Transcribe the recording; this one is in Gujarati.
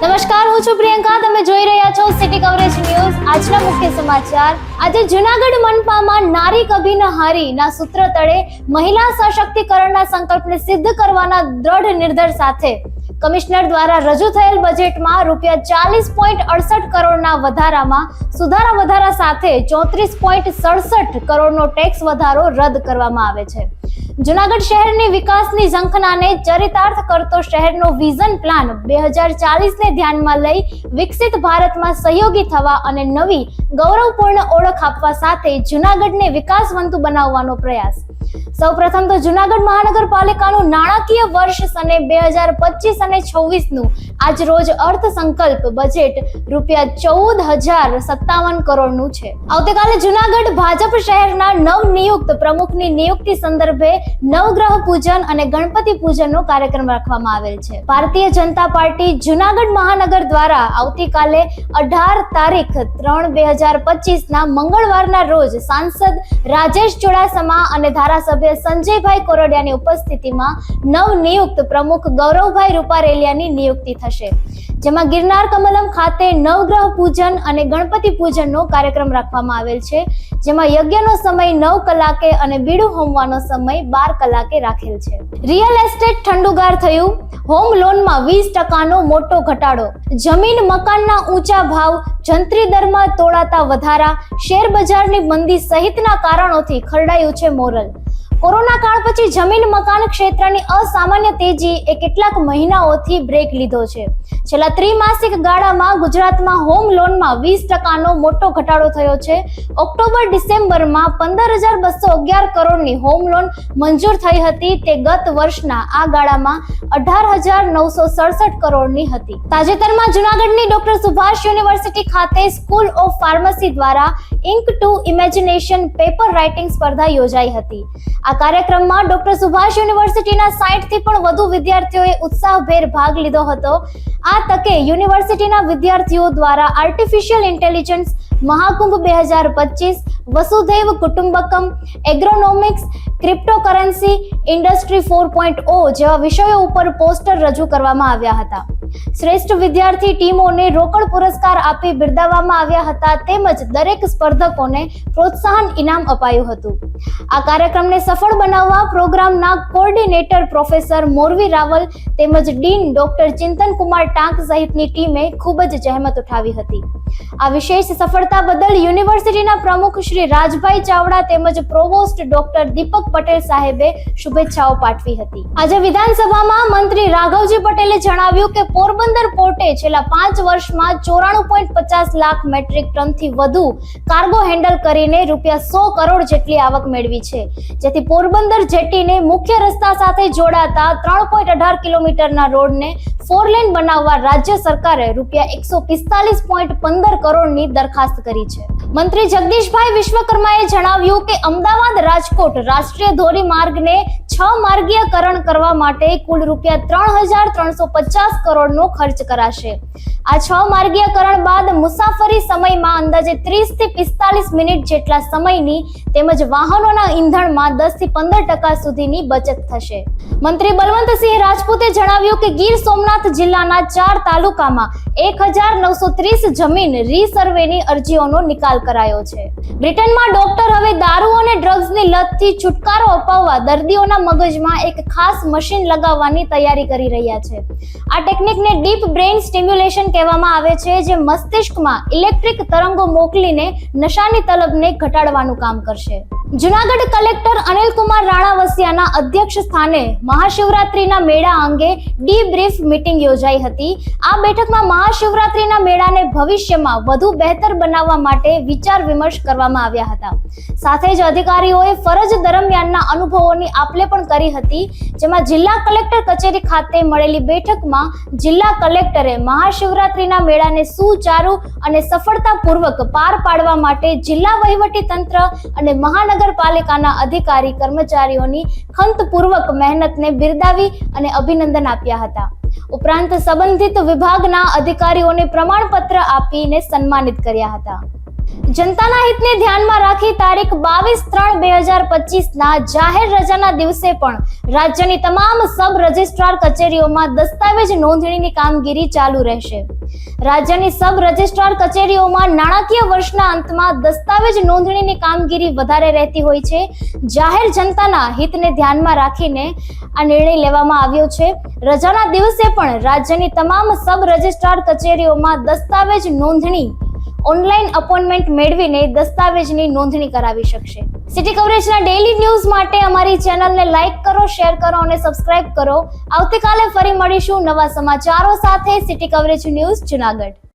નમસ્કાર, હું છું પ્રિયંકા. તમે જોઈ રહ્યા છો સિટી કવરેજ ન્યૂઝ. આજના મુખ્ય સમાચાર. આજે જૂનાગઢ મનપામાં નારી કભી ન હારીના સૂત્ર તળે મહિલા સશક્તિકરણના સંકલ્પને સિદ્ધ કરવાના દ્રઢ નિર્ધાર સાથે કમિશનર દ્વારા રજૂ થયેલ બજેટમાં ₹40.68 કરોડના સુધારા સાથે 34.67 કરોડનો ટેક્સ વધારો રદ કરવામાં આવે છે. જૂનાગઢ શહેરની વિકાસની ઝંખનાને ચરિતાર્થ કરતો શહેરનો વિઝન પ્લાન 2040ને ધ્યાનમાં લઈ વિકસિત ભારતમાં સહયોગી થવા અને નવી ગૌરવપૂર્ણ ઓળખ આપવા સાથે જૂનાગઢને વિકાસવંતુ બનાવવાનો પ્રયાસ. સૌપ્રથમ તો જૂનાગઢ મહાનગરપાલિકાનું નાણાકીય વર્ષ સને 2025 અને 26નું આજ રોજ અર્થસંકલ્પ બજેટ ₹14,057 કરોડનું છે. આવતીકાલે જૂનાગઢ ભાજપ શહેરના નવનિયુક્ત પ્રમુખની નિયુક્તિ સંદર્ભે નવગ્રહ પૂજન અને ગણપતિ પૂજનનો કાર્યક્રમ રાખવામાં આવેલ છે. ભારતીય જનતા પાર્ટી જૂનાગઢ મહાનગર દ્વારા આવતીકાલે 18 તારીખ 3/2025ના મંગળવારના રોજ સાંસદ રાજેશ ચુડાસમા અને ધારાસભ્ય સંજયભાઈ કોરડિયાની ઉપસ્થિતિમાં નવનિયુક્ત પ્રમુખ ગૌરવભાઈ રૂપારેલિયાની નિયુક્તિ થશે, જેમાં ગિરનાર કમલમ ખાતે નવગ્રહ પૂજન અને ગણપતિ પૂજનનો કાર્યક્રમ રાખવામાં આવેલ છે, જેમાં યજ્ઞનો સમય 9 કલાકે અને બીડું હોમવાનો સમય 12 કલાકે રાખેલ છે. રિયલ એસ્ટેટ ઠંડુગાર થયું. હોમ લોનમાં 20%નો મોટો ઘટાડો. જમીન મકાનના ઊંચા ભાવ, જંત્રી દરમાં તોડાતા વધારા, શેર બજારની મંદી સહિતના કારણોથી ખરડાયું છે મોરલ. કોરોના કાળ પછી જમીન મકાન ક્ષેત્રની અસામાન્ય તેજીએ કેટલાક મહિનાઓથી બ્રેક લીધો છે. છેલ્લા ત્રિમાસિક ગાળામાં ગુજરાતમાં હોમ લોનમાં 20%નો મોટો ઘટાડો થયો છે. ઓક્ટોબર-ડિસેમ્બરમાં 15,211 કરોડની હોમ લોન મંજૂર થઈ હતી, તે ગત વર્ષના આ ગાળામાં 18,967 કરોડની હતી. તાજેતરમાં જૂનાગઢની ડોક્ટર સુભાષ યુનિવર્સિટી ખાતે સ્કૂલ ઓફ ફાર્મસી દ્વારા ink to imagination paper writing સ્પર્ધા યોજાઈ હતી. આ કાર્યક્રમમાં ડોક્ટર સુભાષ યુનિવર્સિટીના 60થી પણ વધુ વિદ્યાર્થીઓએ ઉત્સાહભેર ભાગ લીધો હતો. આ તકે યુનિવર્સિટીના વિદ્યાર્થીઓ દ્વારા આર્ટિફિશિયલ ઇન્ટેલિજન્સ, મહાકુંભ 2025, વસુધૈવ કુટુંબકમ, એગ્રોનોમિક્સ, ક્રિપ્ટોકરન્સી, ઇન્ડસ્ટ્રી 4.0 જેવા વિષયો ઉપર પોસ્ટર રજૂ કરવામાં આવ્યા હતા. શ્રેષ્ઠ વિદ્યાર્થી ટીમોને રોકડ પુરસ્કાર આપી બિરદાવવામાં આવ્યા હતા, તેમજ દરેક સ્પર્ધકોને પ્રોત્સાહન ઇનામ અપાયું હતું. આ કાર્યક્રમને સફળ બનાવવા પ્રોગ્રામના કોઓર્ડિનેટર પ્રોફેસર મોરવી રાવલ તેમજ ડીન ડોક્ટર ચિંતન કુમાર ટાંક સહિતની ટીમે ખૂબ જ જહેમત ઉઠાવી હતી. આ વિશેષ સફળતા બદલ યુનિવર્સિટીના પ્રમુખ શ્રી રાજભાઈ ચાવડા તેમજ પ્રોવોસ્ટ ડોક્ટર દીપક પટેલ સાહેબે શુભેચ્છાઓ પાઠવી હતી. આજે વિધાનસભામાં મંત્રી રાઘવજી પટેલે જણાવ્યું કે પોરબંદર પોર્ટે છેલ્લા 5 વર્ષમાં 94.50 લાખ મેટ્રિક ટનથી વધુ કાર્ગો હેન્ડલ કરીને ₹100 કરોડ જેટલી આવક મેળવી છે, જેથી પોરબંદર જેટીને મુખ્ય રસ્તા સાથે જોડાતા 3.18 કિલોમીટરના રોડને 4 લેન બનાવવા રાજ્ય સરકારે ₹145.15 કરોડની દરખાસ્ત કરી છે. મંત્રી જગદીશભાઈ વિશ્વકર્માએ જણાવ્યું કે અમદાવાદ રાજકોટ રાષ્ટ્રીય ધોરીમાર્ગને 6 માર્ગીયકરણ કરવા માટે કુલ ₹3,350 કરોડનો ખર્ચ કરાશે. આ 6 માર્ગીયકરણ બાદ મુસાફરી સમયમાં અંદાજે 30 થી 45 મિનિટ જેટલા સમયની તેમજ વાહનોના ઈંધણમાં 10 થી 15% સુધીની બચત થશે. મંત્રી બલવંતસિંહ રાજપૂતે જણાવ્યું કે ગીર સોમનાથ જિલ્લાના 4 તાલુકામાં 1,930 જમીન રીસર્વેની અરજીઓનો નિકાલ કરાયો છે. બ્રિટનમાં ડોક્ટર હવે દારૂ અને ડ્રગ્સની લતથી છુટકારો અપાવવા દર્દીઓના મગજમાં એક ખાસ મશીન લગાવવાની તૈયારી કરી રહ્યા છે. આ ટેકનિકને ડીપ બ્રેઇન સ્ટિમ્યુલેશન કહેવામાં આવે છે, જે મસ્તિષ્કમાં ઇલેક્ટ્રિક તરંગો મોકલીને નશાની તલબને ઘટાડવાનું કામ કરશે. જૂનાગઢ કલેક્ટર અનિલકુમાર રાણાવસિયાના અધ્યક્ષ સ્થાને મહાશિવરાત્રીના મેળા અંગે ડીબ્રીફ મીટિંગ યોજાઈ હતી. આ બેઠકમાં મહાશિવરાત્રીના મેળાને ભવિષ્યમાં વધુ બહેતર બનાવવા માટે વિચાર વિમર્શ કરવામાં આવ્યા હતા. સાથે જ અધિકારીઓએ ફરજ દરમિયાનના અનુભવોની આપલે પણ કરી હતી, જેમાં જિલ્લા કલેક્ટર કચેરી ખાતે મળેલી બેઠકમાં જિલ્લા કલેક્ટરે મહાશિવરાત્રીના મેળાને સુચારુ અને સફળતાપૂર્વક પાર પાડવા માટે જિલ્લા વહીવટી તંત્ર અને મહાનગરપાલિકાના અધિકારી કર્મચારીઓની ખંતપૂર્વક મહેનતને બિરદાવી અને અભિનંદન આપ્યા હતા. ઉપરાંત સંબંધિત વિભાગના અધિકારીઓને પ્રમાણપત્ર આપીને સન્માનિત કર્યા હતા. જનતાના હિતને ધ્યાનમાં રાખી તારીખ 22/3/2025 જાહેર રજાના દિવસે પણ રાજ્યની તમામ સબ રજિસ્ટ્રાર કચેરીઓમાં દસ્તાવેજ નોંધણીની કામગીરી ચાલુ રહેશે. રાજ્યની સબ રજિસ્ટ્રાર કચેરીઓમાં નાણાકીય વર્ષના અંતમાં દસ્તાવેજ નોંધણીની કામગીરી વધારે રહેતી હોય છે. જાહેર જનતાના હિતને ધ્યાનમાં રાખીને આ નિર્ણય લેવામાં આવ્યો છે. રજાના દિવસે પણ રાજ્યની તમામ સબ રજિસ્ટ્રાર કચેરીઓમાં દસ્તાવેજ નોંધણી ઓનલાઈન અપોઇન્ટમેન્ટ મેળવીને દસ્તાવેજની નોંધણી કરાવી શકશે. સિટી કવરેજના ડેઈલી ન્યૂઝ માટે અમારી ચેનલને લાઈક કરો, શેર કરો અને સબસ્ક્રાઇબ કરો. આવતીકાલે ફરી મળીશું નવા સમાચારો સાથે. City coverage news Junagadh.